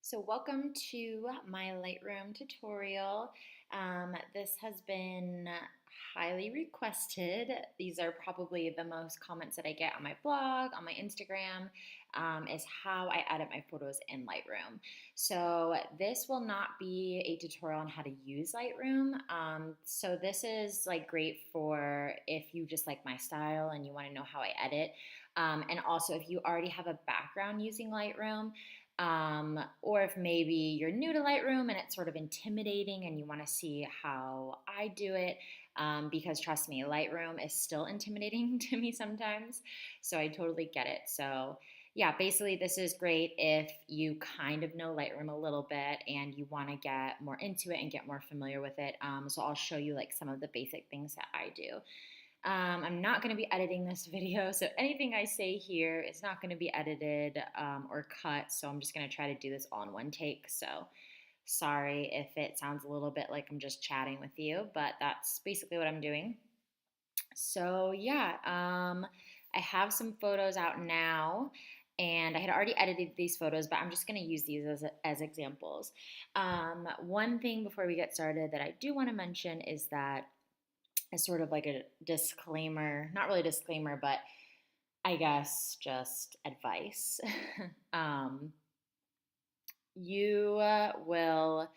So welcome to my Lightroom tutorial. This has been highly requested. These are probably the most comments that I get on my blog, on my Instagram, is how I edit my photos in Lightroom. So this will not be a tutorial on how to use Lightroom. So this is like great for if you just like my style and you want to know how I edit. And also if you already have a background using Lightroom, or if maybe you're new to Lightroom and it's sort of intimidating and you want to see how I do it, because trust me, Lightroom is still intimidating to me sometimes. So I totally get it. So, yeah, basically, this is great if you kind of know Lightroom a little bit and you want to get more into it and get more familiar with it. So I'll show you like some of the basic things that I do. I'm not going to be editing this video, so anything I say here is not going to be edited or cut. So I'm just going to try to do this all in one take. So sorry if it sounds a little bit like I'm just chatting with you, but that's basically what I'm doing. So yeah, I have some photos out now. And I had already edited these photos, but I'm just going to use these as examples. One thing before we get started that I do want to mention is that as sort of like a disclaimer, not really a disclaimer, but I guess just advice. um, you will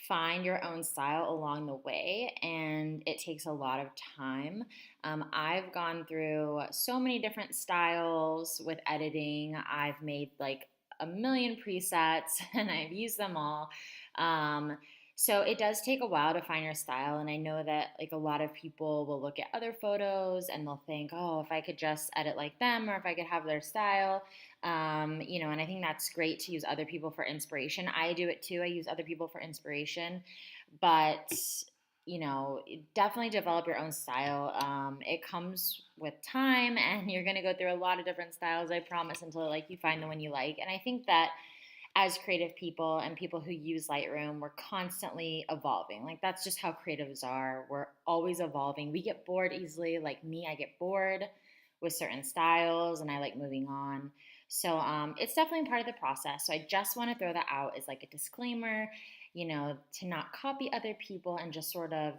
find your own style along the way, and it takes a lot of time. I've gone through so many different styles with editing. I've made like a million presets and I've used them all. Um, so it does take a while to find your style, and I know that like a lot of people will look at other photos and they'll think, oh, if I could just edit like them or if I could have their style. And I think that's great to use other people for inspiration. I do it too. I use other people for inspiration, but definitely develop your own style. It comes with time, and you're gonna go through a lot of different styles. I promise, until like you find the one you like. And I think that as creative people and people who use Lightroom, we're constantly evolving. Like that's just how creatives are. We're always evolving. We get bored easily. Like me, I get bored with certain styles and I like moving on. So it's definitely part of the process. So I just want to throw that out as like a disclaimer, to not copy other people and just sort of,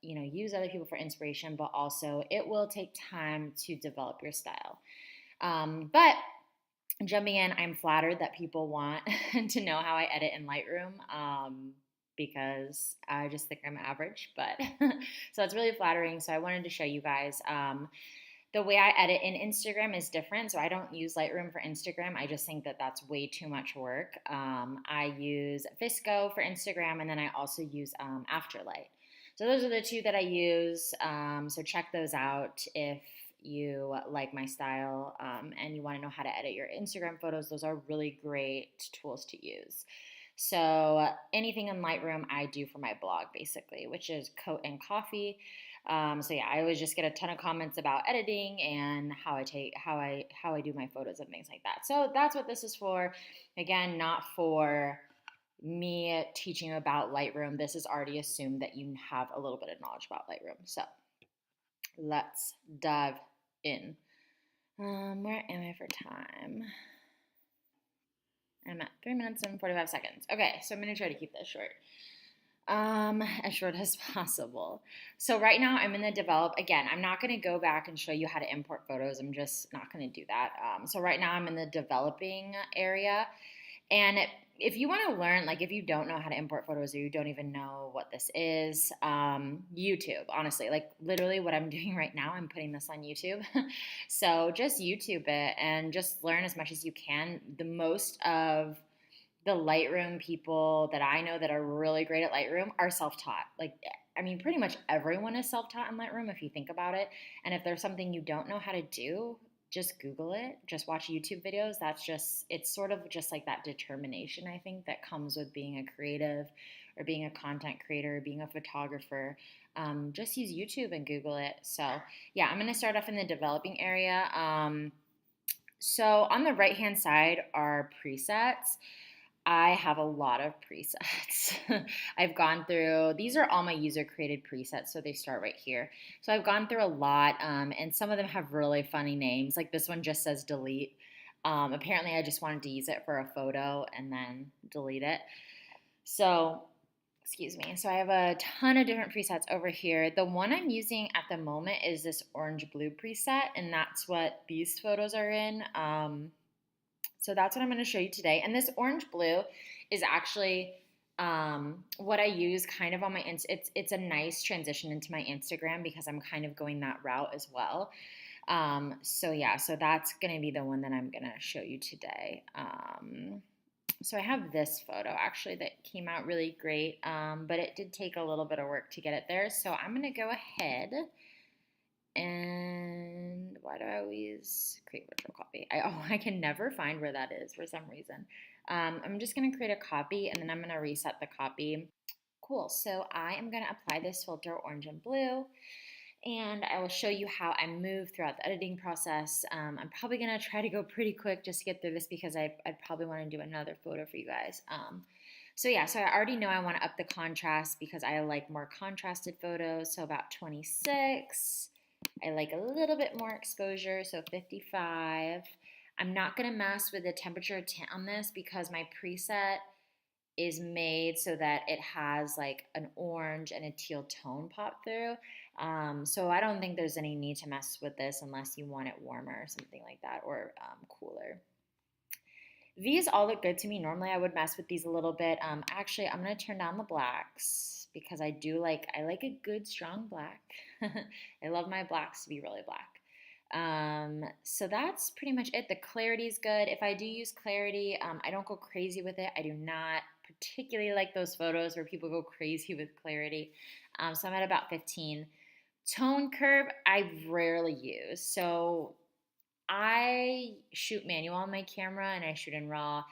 use other people for inspiration, but also it will take time to develop your style. But jumping in, I'm flattered that people want to know how I edit in Lightroom, because I just think I'm average, but so it's really flattering. So I wanted to show you guys. The way I edit in Instagram is different. So I don't use Lightroom for Instagram. I just think that that's way too much work. I use Visco for Instagram, and then I also use Afterlight. So those are the two that I use. So check those out if you like my style, and you want to know how to edit your Instagram photos. Those are really great tools to use. So anything in Lightroom I do for my blog basically, which is Coat and Coffee. So yeah, I always just get a ton of comments about editing and how I do my photos and things like that. So that's what this is for. Again, not for me teaching you about Lightroom. This is already assumed that you have a little bit of knowledge about Lightroom. So let's dive in. Where am I for time? I'm at 3 minutes and 45 seconds. Okay, so I'm gonna try to keep this short. As short as possible. So right now I'm in the develop. Again, I'm not going to go back and show you how to import photos. I'm just not going to do that. So right now I'm in the developing area. And if you want to learn, like if you don't know how to import photos or you don't even know what this is, YouTube, honestly, like literally what I'm doing right now, I'm putting this on YouTube. So just YouTube it and just learn as much as you can. The most of the Lightroom people that I know that are really great at Lightroom are self-taught. Like, I mean, pretty much everyone is self-taught in Lightroom if you think about it. And if there's something you don't know how to do, just Google it, just watch YouTube videos. It's sort of just like that determination, I think, that comes with being a creative or being a content creator, or being a photographer. Just use YouTube and Google it. So, yeah, I'm going to start off in the developing area. So on the right-hand side are presets. I have a lot of presets. I've gone through, these are all my user created presets, so they start right here. So I've gone through a lot, and some of them have really funny names. Like this one just says delete. Apparently, I just wanted to use it for a photo and then delete it. So, excuse me. So I have a ton of different presets over here. The one I'm using at the moment is this orange blue preset, and that's what these photos are in. So that's what I'm going to show you today. And this orange blue is actually what I use kind of on my it's a nice transition into my Instagram because I'm kind of going that route as well. So yeah, so that's going to be the one that I'm going to show you today. So I have this photo actually that came out really great, but it did take a little bit of work to get it there. So I'm going to go ahead and why do I always create virtual copy? I can never find where that is for some reason. I'm just going to create a copy and then I'm going to reset the copy. Cool. So I am going to apply this filter orange and blue. And I will show you how I move throughout the editing process. I'm probably going to try to go pretty quick just to get through this because I'd probably want to do another photo for you guys. So yeah, so I already know I want to up the contrast because I like more contrasted photos, so about 26. I like a little bit more exposure, so 55. I'm not going to mess with the temperature tint on this because my preset is made so that it has like an orange and a teal tone pop through. So I don't think there's any need to mess with this unless you want it warmer or something like that, or cooler. These all look good to me. Normally I would mess with these a little bit. Actually, I'm going to turn down the blacks because I like a good strong black. I love my blacks to be really black. So that's pretty much it. The clarity is good. If I do use clarity, I don't go crazy with it. I do not particularly like those photos where people go crazy with clarity. So I'm at about 15. Tone curve, I rarely use. So I shoot manual on my camera and I shoot in RAW.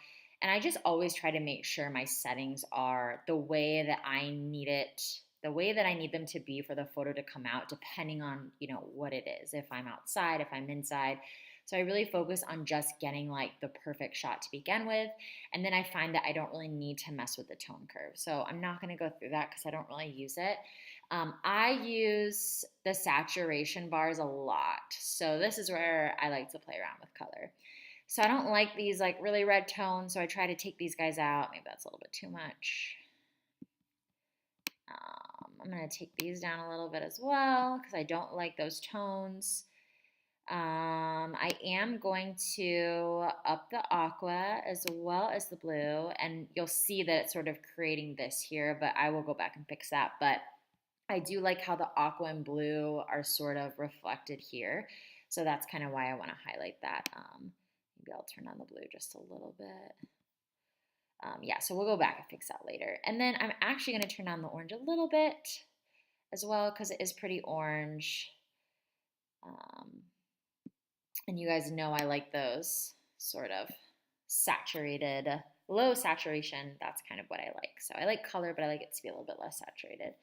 And I just always try to make sure my settings are the way that I need it, the way that I need them to be for the photo to come out, depending on, what it is. If I'm outside, if I'm inside. So I really focus on just getting like the perfect shot to begin with. And then I find that I don't really need to mess with the tone curve. So I'm not going to go through that because I don't really use it. I use the saturation bars a lot. So this is where I like to play around with color. So I don't like these like really red tones, so I try to take these guys out. Maybe that's a little bit too much. I'm going to take these down a little bit as well because I don't like those tones. I am going to up the aqua as well as the blue, and you'll see that it's sort of creating this here, but I will go back and fix that. But I do like how the aqua and blue are sort of reflected here. So that's kind of why I want to highlight that. Maybe I'll turn on the blue just a little bit. Yeah, so we'll go back and fix that later. And then I'm actually going to turn on the orange a little bit as well because it is pretty orange. And you guys know I like those sort of saturated, low saturation. That's kind of what I like. So I like color, but I like it to be a little bit less saturated.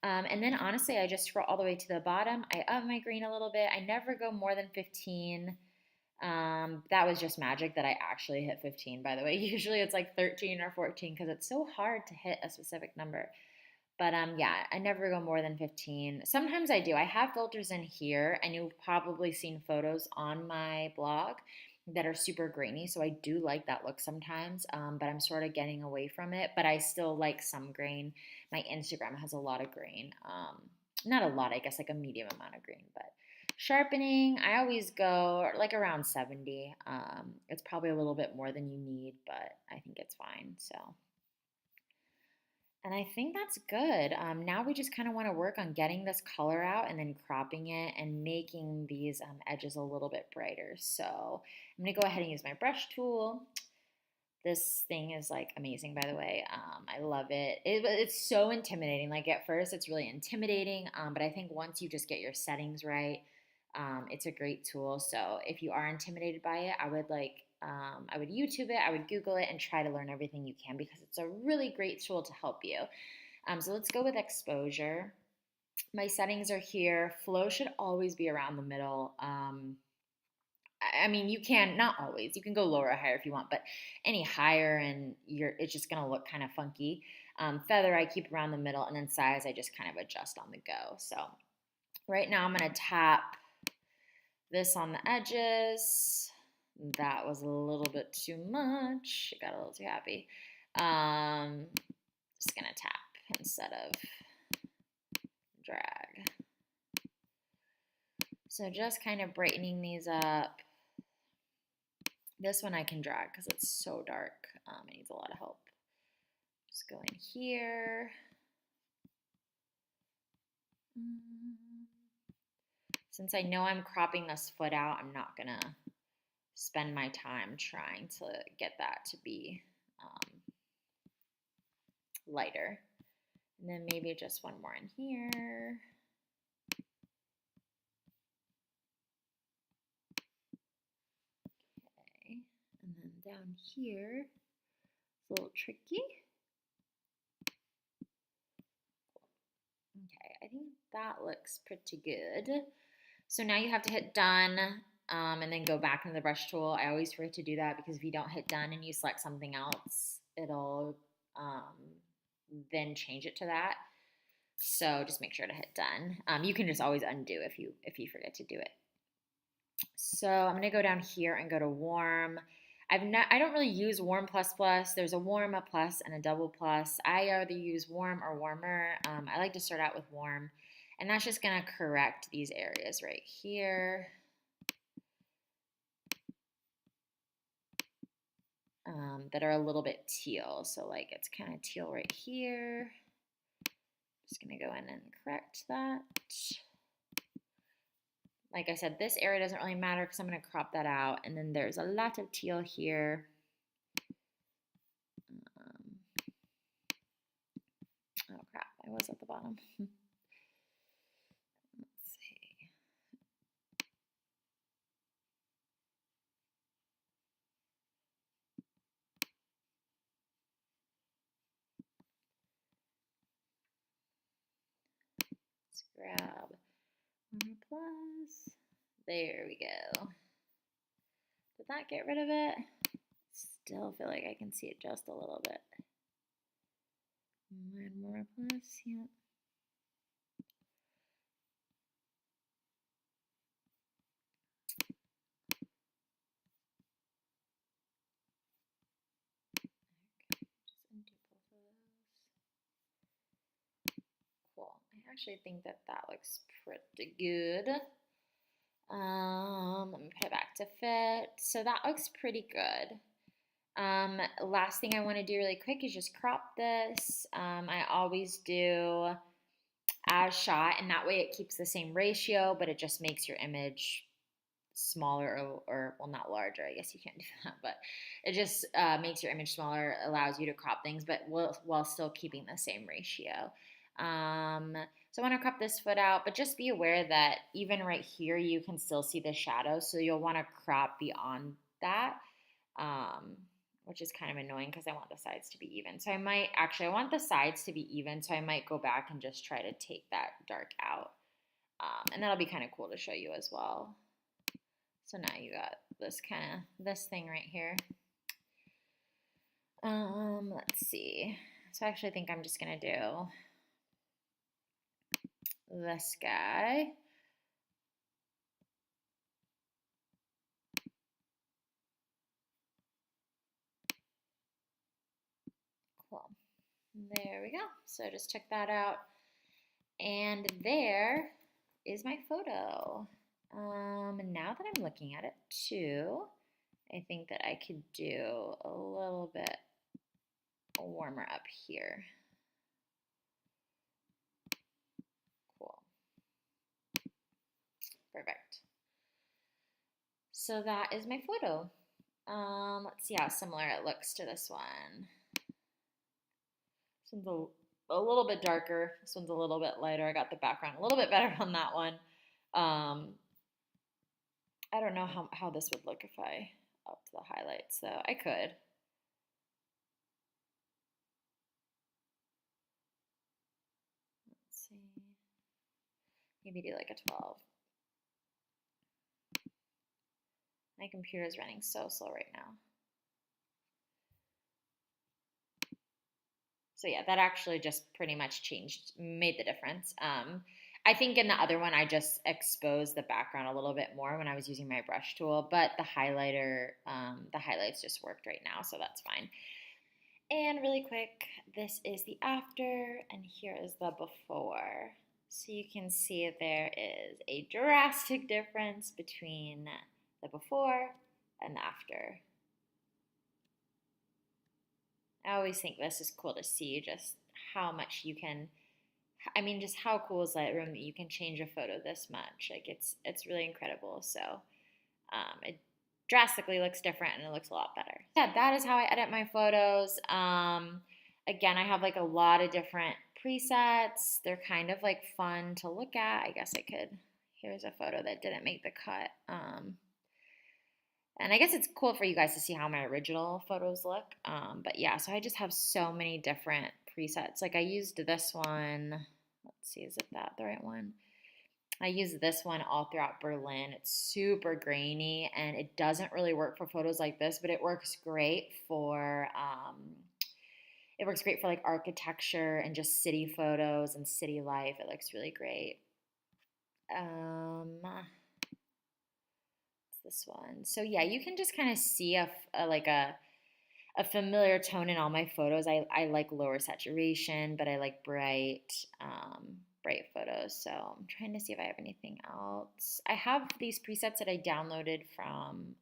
And then honestly, I just scroll all the way to the bottom. I up my green a little bit. I never go more than 15. That was just magic that I actually hit 15, by the way. Usually it's like 13 or 14 because it's so hard to hit a specific number. But yeah, I never go more than 15. Sometimes I do. I have filters in here, and you've probably seen photos on my blog that are super grainy. So I do like that look sometimes, but I'm sort of getting away from it. But I still like some grain. My Instagram has a lot of grain. Not a lot, I guess, like a medium amount of grain. But sharpening, I always go like around 70. It's probably a little bit more than you need, but I think it's fine. So. And I think that's good. Now we just kind of want to work on getting this color out and then cropping it and making these edges a little bit brighter. So I'm going to go ahead and use my brush tool. This thing is like amazing, by the way. I love it. It's so intimidating. Like at first it's really intimidating, but I think once you just get your settings right, it's a great tool. So if you are intimidated by it, I would YouTube it, I would Google it, and try to learn everything you can because it's a really great tool to help you. So let's go with exposure. My settings are here. Flow should always be around the middle. I mean, you can, not always, you can go lower or higher if you want, but any higher and it's just going to look kind of funky. Feather, I keep around the middle, and then size, I just kind of adjust on the go. So right now I'm going to tap this on the edges. That was a little bit too much. Got a little too happy. Just gonna tap instead of drag. So just kind of brightening these up. This one I can drag because it's so dark. It needs a lot of help. Just go in here. Since I know I'm cropping this foot out, I'm not gonna spend my time trying to get that to be lighter. And then maybe just one more in here. Okay, and then down here, it's a little tricky. Okay, I think that looks pretty good. So now you have to hit done and then go back into the brush tool. I always forget to do that because if you don't hit done and you select something else, it'll then change it to that. So just make sure to hit done. You can just always undo if you forget to do it. So I'm gonna go down here and go to warm. I don't really use warm plus plus. There's a warm, a plus, and a double plus. I either use warm or warmer. I like to start out with warm, and that's just gonna correct these areas right here. That are a little bit teal. So like it's kind of teal right here. Just gonna go in and correct that. Like I said, this area doesn't really matter because I'm gonna crop that out. And then there's a lot of teal here. Oh crap, I was at the bottom. Let's see. Let's grab one plus. There we go. Did that get rid of it? Still feel like I can see it just a little bit. One more plus, yeah. Cool. I actually think that looks pretty good. Let me put it back to fit. So that looks pretty good. Last thing I want to do really quick is just crop this. I always do as shot, and that way it keeps the same ratio, but it just makes your image smaller or well, not larger. I guess you can't do that, but it just makes your image smaller, allows you to crop things, but while still keeping the same ratio. So I want to crop this foot out, but just be aware that even right here, you can still see the shadow. So you'll want to crop beyond that, which is kind of annoying because I want the sides to be even. So I want the sides to be even. So I might go back and just try to take that dark out. And that'll be kind of cool to show you as well. So now you got this thing right here. Let's see. So I actually think I'm just gonna do this guy. Cool. There we go. So just check that out. And there is my photo. Now that I'm looking at it too, I think that I could do a little bit warmer up here. Cool. Perfect. So that is my photo. Let's see how similar it looks to this one. This one's a little bit darker. This one's a little bit lighter. I got the background a little bit better on that one. I don't know how this would look if I upped the highlights, so I could. Let's see. Maybe do like a 12. My computer is running so slow right now. So yeah, that actually just pretty much made the difference. I think in the other one, I just exposed the background a little bit more when I was using my brush tool, but the highlights just worked right now, so that's fine. And really quick, this is the after, and here is the before. So you can see there is a drastic difference between the before and the after. I always think this is cool to see just how much you can. I mean, just how cool is Lightroom that you can change a photo this much? Like it's really incredible. So it drastically looks different and it looks a lot better. Yeah, that is how I edit my photos. Again, I have like a lot of different presets. They're kind of like fun to look at. I guess I could. Here's a photo that didn't make the cut. And I guess it's cool for you guys to see how my original photos look. But yeah, so I just have so many different presets. Like I used this one. Let's see, is it the right one? I use this one all throughout Berlin. It's super grainy and it doesn't really work for photos like this, but it works great for like architecture and just city photos and city life. It looks really great. This one. So yeah, you can just kind of see a familiar tone in all my photos. I like lower saturation, but I like bright photos. So I'm trying to see if I have anything else. I have these presets that I downloaded from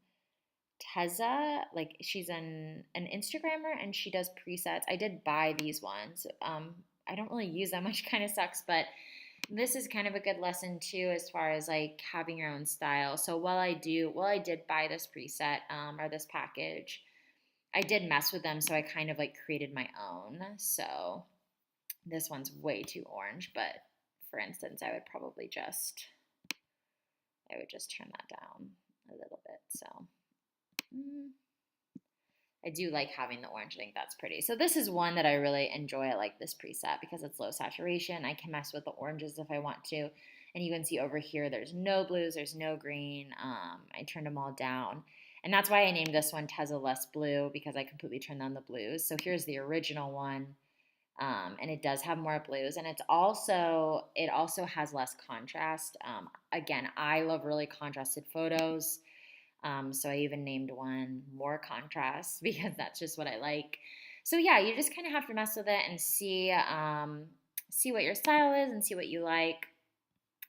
Teza. Like she's an Instagrammer and she does presets. I did buy these ones. I don't really use them, which kind of sucks, but this is kind of a good lesson too as far as like having your own style. So while I did buy this preset or this package, I did mess with them, so I kind of like created my own. So this one's way too orange, but for instance, I would just turn that down a little bit. So I do like having the orange. I think that's pretty. So this is one that I really enjoy. I like this preset because it's low saturation. I can mess with the oranges if I want to. And you can see over here, there's no blues, there's no green. I turned them all down. And that's why I named this one Teza Less Blue, because I completely turned down the blues. So here's the original one. And it does have more blues. And it also has less contrast. Again, I love really contrasted photos. So I even named one More Contrast because that's just what I like. So yeah, you just kind of have to mess with it and see what your style is and see what you like,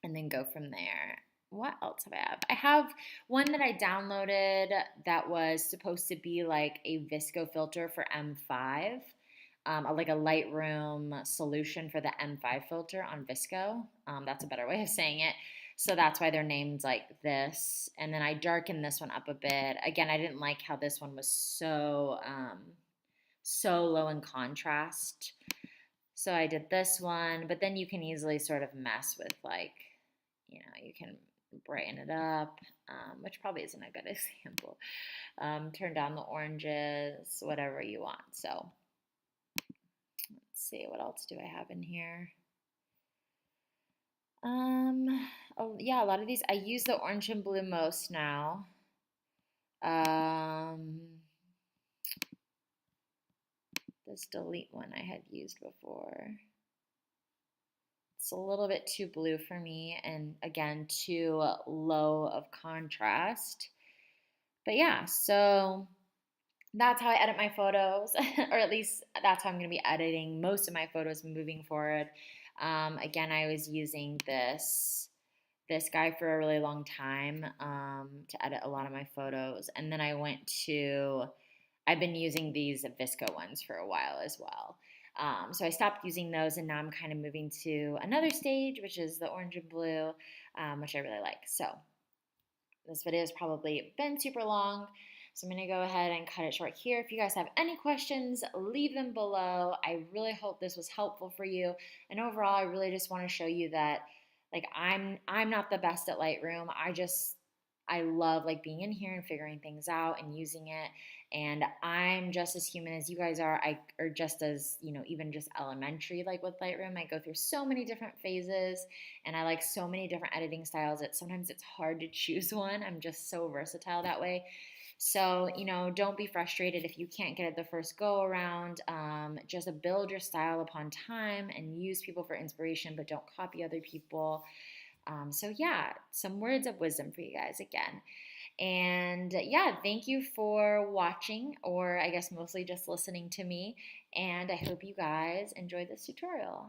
and then go from there. What else have I have? I have one that I downloaded that was supposed to be like a VSCO filter for M5, like a Lightroom solution for the M5 filter on VSCO. That's a better way of saying it. So that's why they're named like this. And then I darkened this one up a bit. Again, I didn't like how this one was so low in contrast. So I did this one, but then you can easily sort of mess with you can brighten it up, which probably isn't a good example. Turn down the oranges, whatever you want. So let's see, what else do I have in here? Oh yeah, a lot of these I use the orange and blue most now. This delete one I had used before. It's a little bit too blue for me, and again, too low of contrast. But yeah, so that's how I edit my photos, or at least that's how I'm going to be editing most of my photos moving forward. Again, I was using this guy for a really long time to edit a lot of my photos, and then I've been using these VSCO ones for a while as well. So I stopped using those, and now I'm kind of moving to another stage, which is the orange and blue, which I really like. So this video has probably been super long, so I'm going to go ahead and cut it short here. If you guys have any questions, leave them below. I really hope this was helpful for you. And overall, I really just want to show you that like I'm not the best at Lightroom. I love like being in here and figuring things out and using it. And I'm just as human as you guys are. Or just as, even just elementary, like with Lightroom. I go through so many different phases and I like so many different editing styles that sometimes it's hard to choose one. I'm just so versatile that way. So, don't be frustrated if you can't get it the first go around. just build your style upon time and use people for inspiration, but don't copy other people. So, yeah, some words of wisdom for you guys again. And yeah, thank you for watching, or I guess mostly just listening to me. And I hope you guys enjoyed this tutorial.